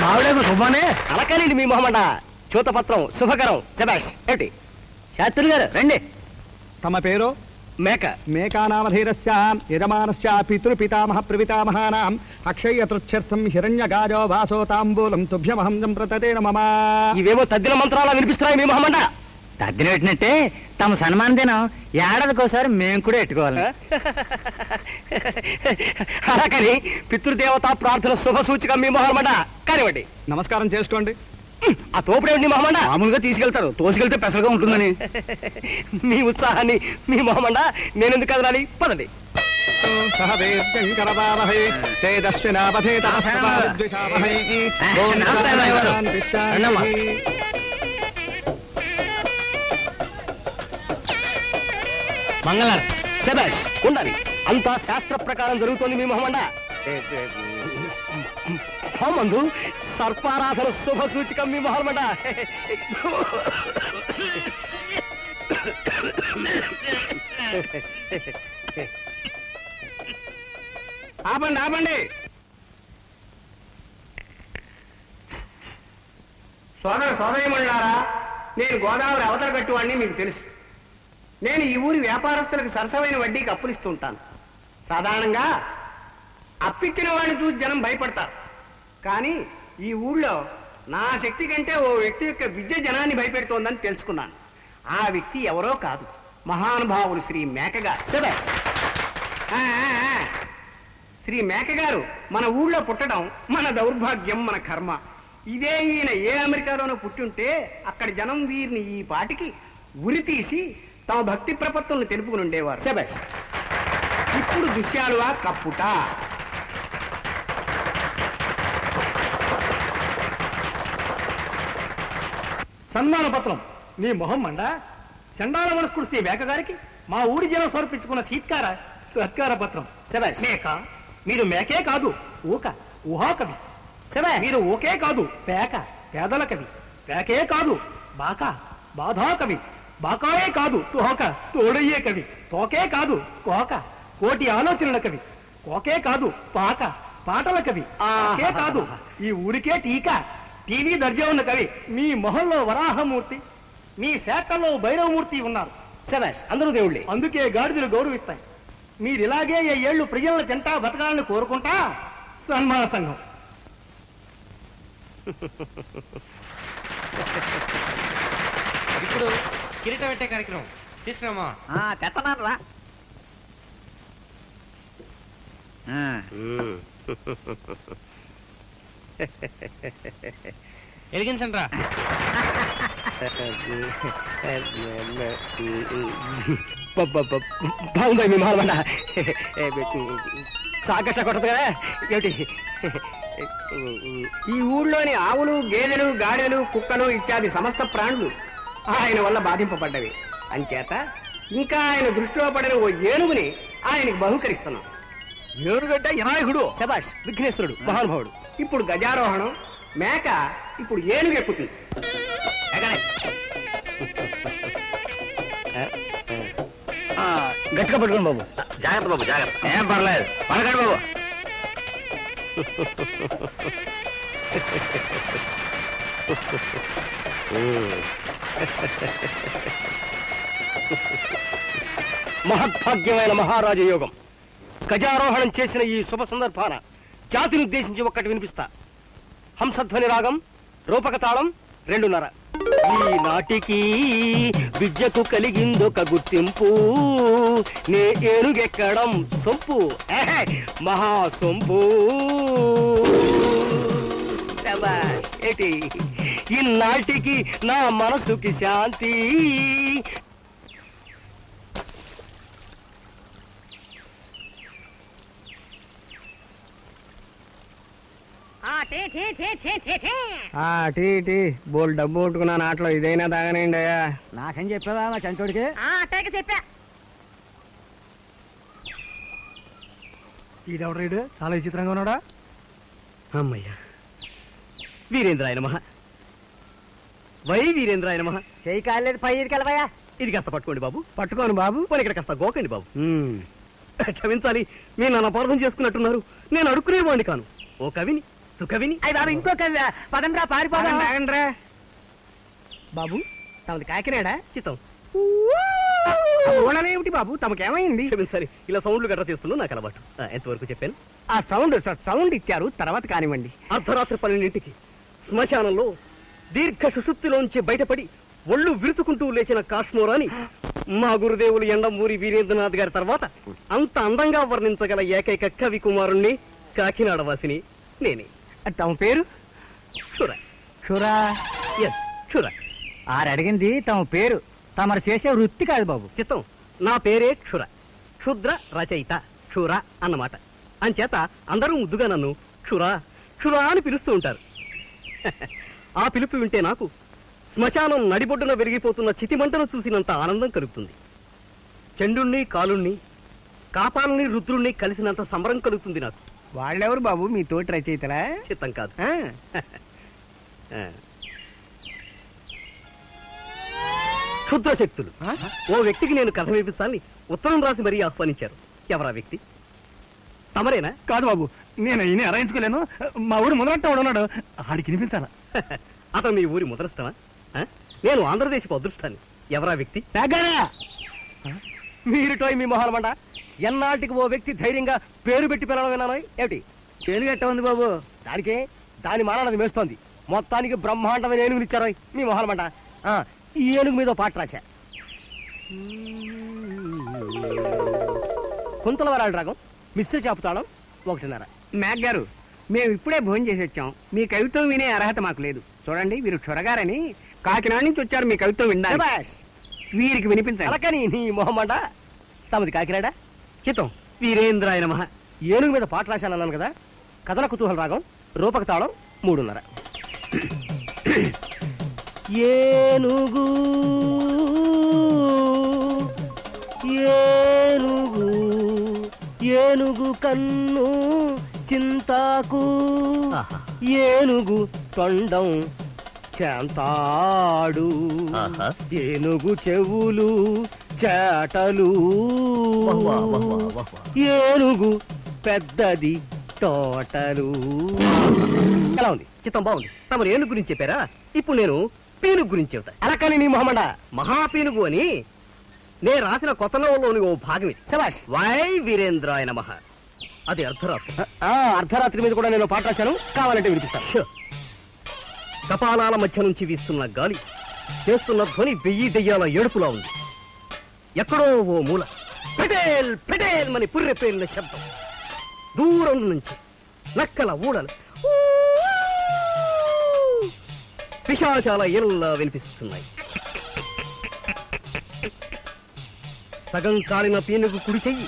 మావిడేమో శుభానే అలకానండి మీ మొహమండ. చూతపత్రం శుభకరం. శభాష్. ఏమిటి శాస్త్రి గారు రండి. తమ పేరు? మేక. మేకానామధీరస్య యజమానస్య పితృపితామహ ప్రపితామహానాం అక్షయతృచ్ఛర్థం హిరణ్యగాజో వాసో తాంబూలం తుభ్యమహం సంప్రతతే నమః. ఇవేమో తద్దిన మంత్రాలా వినిపిస్తున్నాయి మీ మొహమండ. తగ్గిన పెట్టినట్టే తమ సన్మాన దినం ఏడాదికోసారి మేము కూడా ఎట్టుకోవాలి. అలాగని పితృదేవతా ప్రార్థన శుభ సూచకం మీ మొహమండ. కానివ్వండి. నమస్కారం చేసుకోండి. ఆ తోపుడేమిటి మొహమండ? మామూలుగా తీసుకెళ్తారు, తోసుకెళ్తే పెసలుగా ఉంటుందని. మీ ఉత్సాహాన్ని మీ మొహమండ నేనెందుకు కదలాలి? పదండి. మంగళ శభాష్. ఉండాలి. అంతా శాస్త్ర ప్రకారం జరుగుతోంది మీ మొహమండ. మందు సర్పారాధన శుభ సూచికం మీ మొహమండ. ఆపండి ఆపండి. సోదరీమణులారా, నేను గోదావరి అవతల కట్టువాడిని మీకు తెలుసు. నేను ఈ ఊరి వ్యాపారస్తులకు సరసమైన వడ్డీకి అప్పులిస్తుంటాను. సాధారణంగా అప్పిచ్చిన వాడిని చూసి జనం భయపడతారు. కానీ ఈ ఊళ్ళో నా శక్తి కంటే ఓ వ్యక్తి యొక్క విద్య జనాన్ని భయపెడుతోందని తెలుసుకున్నాను. ఆ వ్యక్తి ఎవరో కాదు, మహానుభావులు శ్రీ మేకగారు. శభాష్. శ్రీ మేకగారు మన ఊళ్ళో పుట్టడం మన దౌర్భాగ్యం, మన కర్మ. ఇదే ఈయన ఏ అమెరికాలోనో పుట్టుంటే అక్కడ జనం వీరిని ఈ పాటికి ఉరి తీసి తమ భక్తి ప్రపత్తులను తెలుపుకుని ఉండేవారు. శభాష్. ఇప్పుడు దుశ్యాలువా కప్పుట. సన్మాన పత్రం నీ మొహం మండ. చండాల మనస్కుడు శ్రీ మేక గారికి మా ఊరి జనం సమర్పించుకున్న సత్కార పత్రం. శభాష్. మేక, మీరు మేకే కాదు ఊక ఊహా కవి. మీరు ఓకే కాదు పేక పేదల కవి. పేకే కాదు బాక బాధా కవి. బాకాయే కాదు తోక తోడయ్యే కవి. తోకే కాదు కోక కోటి ఆలోచనల కవి. కోకే కాదు పాక పాటల కవి. ఆకే కాదు ఈ ఊరికే టీకా టీవీ దర్జా ఉన్న కవి. మీ మొహంలో వరాహమూర్తి, మీ శాఖల్లో భైరవమూర్తి ఉన్నారు. శభాష్. అందరూ దేవుళ్ళే. అందుకే గాడిదలు గౌరవిస్తాయి. మీరు ఇలాగే ఏ ఏళ్ళు ప్రజలను తింటా బతకాలని కోరుకుంటా సన్మాన సంఘం. ఇప్పుడు కిరీటం పెట్టే కార్యక్రమం తీసుకురామా. తెత్తనాను రా. ఎలిగించండి రా. బాగుందా మీ మొహమండ? సాగట్ల కొట్టదు కదా ఏమిటి? ఈ ఊళ్ళోని ఆవులు, గేదెలు, గాడిదలు, కుక్కలు ఇత్యాది సమస్త ప్రాణులు ఆయన వల్ల బాధింపబడ్డవి. అంచేత ఇంకా ఆయన దృష్టిలో పడిన ఓ ఏనుగుని ఆయనకి బహుకరిస్తున్నాం. ఏనుగంటే వినాయకుడు. శభాష్. విఘ్నేశ్వరుడు మహానుభావుడు. ఇప్పుడు గజారోహణం. మేక ఇప్పుడు ఏనుగు ఎక్కుతుంది. గట్టిగా పట్టుకోండి బాబు. జాగ్రత్త బాబు జాగ్రత్త. ఏం పర్లేదు పడకండి బాబు. మహద్భాగ్యమైన మహారాజయోగం. గజారోహణం చేసిన ఈ శుభ సందర్భాన జాతిని ఉద్దేశించి ఒక్కటి వినిపిస్తా. హంసధ్వని రాగం, రూపక తాళం 2:30. ఈ నాటికి విద్యకు కలిగిందొక గుర్తింపు. నే ఏనుగెక్కడం సొంపు, మహాసొంపు. ఏటి ఇన్నాటికి నా మనసుకి శాంతి. టీ బోల్ డబ్బు కొట్టుకున్నా నాట్లో ఇదైనా తాగనండి అయ్యా. నాకేం చెప్పావా మా చంటోడికి? చెప్పా. ఈడెవడు చాలా విచిత్రంగా ఉన్నాడా? అమ్మయ్యా. వీరేంద్రాయ నమః. వై వీరేంద్రాయ నమః. చేయి కాలేదు పై కలవయా. ఇది కాస్త పట్టుకోండి బాబు. పట్టుకోను బాబు. పోనీ ఇక్కడ కాస్త గోకండి బాబు. క్షమించాలి, మీరు నన్ను అపార్థం చేసుకున్నట్టున్నారు. నేను అడుక్కునేవాడిని కాను. ఓ కవిని సుకవిని. అయ్యి బాబు ఇంకో కవి పదండ్రా పారిపోదాం. ఆగండ్రా బాబు, తమది కాకినాడ? చిత్తం. ఊళ్ళనేమిటి బాబు, తమకేమైంది? క్షమించాలి, ఇలా సౌండ్లు గట్రా చేస్తున్నా నాకు అలవాటు. ఎంతవరకు చెప్పాను? ఆ సౌండ్ ఇచ్చారు, తర్వాత కానివ్వండి. అర్ధరాత్రి 12ంటికి శ్మశానంలో దీర్ఘ సుషుప్తిలోంచి బయటపడి ఒళ్ళు విరుచుకుంటూ లేచిన కాశ్మోరాని మా గురుదేవులు ఎండమూరి వీరేంద్రనాథ్ గారి తర్వాత అంత అందంగా వర్ణించగల ఏకైక కవి కుమారుణ్ణి, కాకినాడ వాసిని నేనే. తమ పేరు? క్షుర. క్షురా? ఎస్, క్షుర. అడిగింది తమ పేరు, తమరు చేసే వృత్తి కాదు బాబు. చిత్తం. నా పేరే క్షుర, క్షుద్ర రచయిత, క్షుర అన్నమాట. అంచేత అందరూ ముద్దుగా నన్ను క్షురా క్షురా అని పిలుస్తూ ఉంటారు. ఆ పిలుపు వింటే నాకు శ్మశానం నడిబొడ్డున వెలిగిపోతున్న చితిమంటను చూసినంత ఆనందం కలుగుతుంది. చండుణ్ణి కాలుణ్ణి కాపాలని రుద్రుణ్ణి కలిసినంత సంబరం కలుగుతుంది నాకు. వాళ్ళెవరు బాబు, మీ తోటి రచయితలా? చిత్తం కాదు. క్షుద్ర శక్తులు. ఓ వ్యక్తికి నేను కథ వినిపించాలని ఉత్తరం రాసి మరీ ఆహ్వానించారు. ఎవరా వ్యక్తి? తమరేనా? కాదు బాబు, నేను ఈయన అరాయించుకోలేను. మా ఊరు మొదలట్ట ఉన్నాడు, ఆడికి వినిపించాలా. అతను మీ ఊరి ముదరష్టమా? నేను ఆంధ్రదేశపు అదృష్టాన్ని. ఎవరా వ్యక్తి? మీరుటోయ్ మీ మొహాల మంట. ఎన్నాటికి ఓ వ్యక్తి ధైర్యంగా పేరు పెట్టి పిలవడం విన్నాను. ఏమిటి పేరు గట్ట ఉంది బాబు. దానికే దాని మానది మేస్తోంది. మొత్తానికి బ్రహ్మాండమైన ఏనుగులు ఇచ్చారో మీ మొహాల మంట. ఈ ఏనుగు మీద పాట రాశా. కుంతలవరాలు రాగం, మిశ్ర చాపుతాళం 1:30. మ్యాక్ గారు, మేము ఇప్పుడే భోజనం చేసి వచ్చాం. మీ కవిత్వం వినే అర్హత మాకు లేదు. చూడండి, వీరు క్షురగారని కాకినాడ నుంచి వచ్చారు మీ కవిత్వం విన్నారు. వీరికి వినిపించాలి. అలకని నీ మొహమంట. తమది కాకినాడ? చిత్తం. వీరేంద్రాయ నమః. ఏనుగు మీద పాట రాశానన్నాను కదా. కథన కుతూహల రాగం, రూపక తాళం 3:30. ఏనుగు ఏనుగు ఏనుగు కన్ను చింతాకు, ఏనుగు తొండం చాంతాడు, ఏనుగు చెవులు చేటలు, ఏనుగు పెద్దది తోటలు. ఎలా ఉంది? చిత్తం బాగుంది. తమరు ఏనుగు గురించి చెప్పారా? ఇప్పుడు నేను పీనుగు గురించి చెబుతా. అలా కానీ నీ మొహమండ, మహాపీనుగు అని నే రాసిన కొత్త నవలోని ఓ భాగం ఇది. శభాష్. వై వీరేంద్రాయ నమః. అది అర్ధరాత్రి. అర్ధరాత్రి మీద కూడా నేను పాట రాశాను, కావాలంటే వినిపిస్తాను. కపాలాల మధ్య నుంచి వీస్తున్న గాలి చేస్తున్న ధ్వని 1000 దెయ్యాల ఏడుపులా ఉంది. ఎక్కడో ఓ మూల పెటేల్ పెటేల్ మని పుర్రెపేలిన శబ్దం. దూరం నుంచి నక్కల ఊడలు పిశాచాల ఏనుల్లా వినిపిస్తున్నాయి. సగం కాలిన పీనుగు కుడి చెయ్యి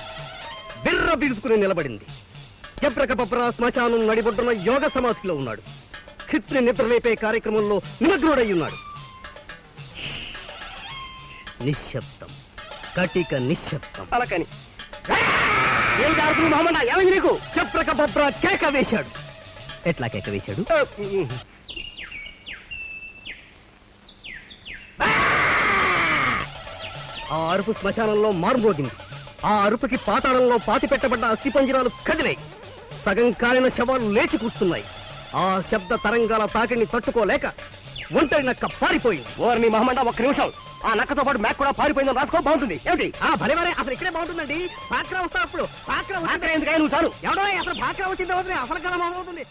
బిర్ర బిగుసుకుని నిలబడింది. జబ్రకపబ్ర శ్మశానం నడిబొడ్డున యోగ సమాధిలో ఉన్నాడు. క్షిత్రి నిద్రలేపే కార్యక్రమంలో నిమగ్నుడై ఉన్నాడు. నిశ్శబ్దం, కటిక నిశ్శబ్దం. అలకని ఏమైంది నీకు? జబ్రకపబ్ర కేక వేశాడు. ఎట్లా కేక వేశాడు? ఆ అరుపు శ్మశానంలో మారుమోగింది. ఆ అరుపుకి పాతాళంలో పాతి పెట్టబడ్డ అస్థిపంజరాలు కదిలాయి. సగం కాలిన శవాలు లేచి కూర్చున్నాయి. ఆ శబ్ద తరంగాల తాకిడిని తట్టుకోలేక ఒంటరి నక్క పారిపోయింది. ఓర్ని మహమండ, ఒక్క నిమిషం. ఆ నక్కతో పాటు మ్యాక్ కూడా పారిపోయిందని రాసుకో. బాగుంటుంది. ఏమిటి? భలే అసలు ఇక్కడే బాగుంటుందండి. పాక్రా వస్తా. అప్పుడు పాక్రా ఎందుకని నువ్వు సారు ఎవడో అసలు పాక్రా వచ్చింది అసలు కలం అవుతుంది.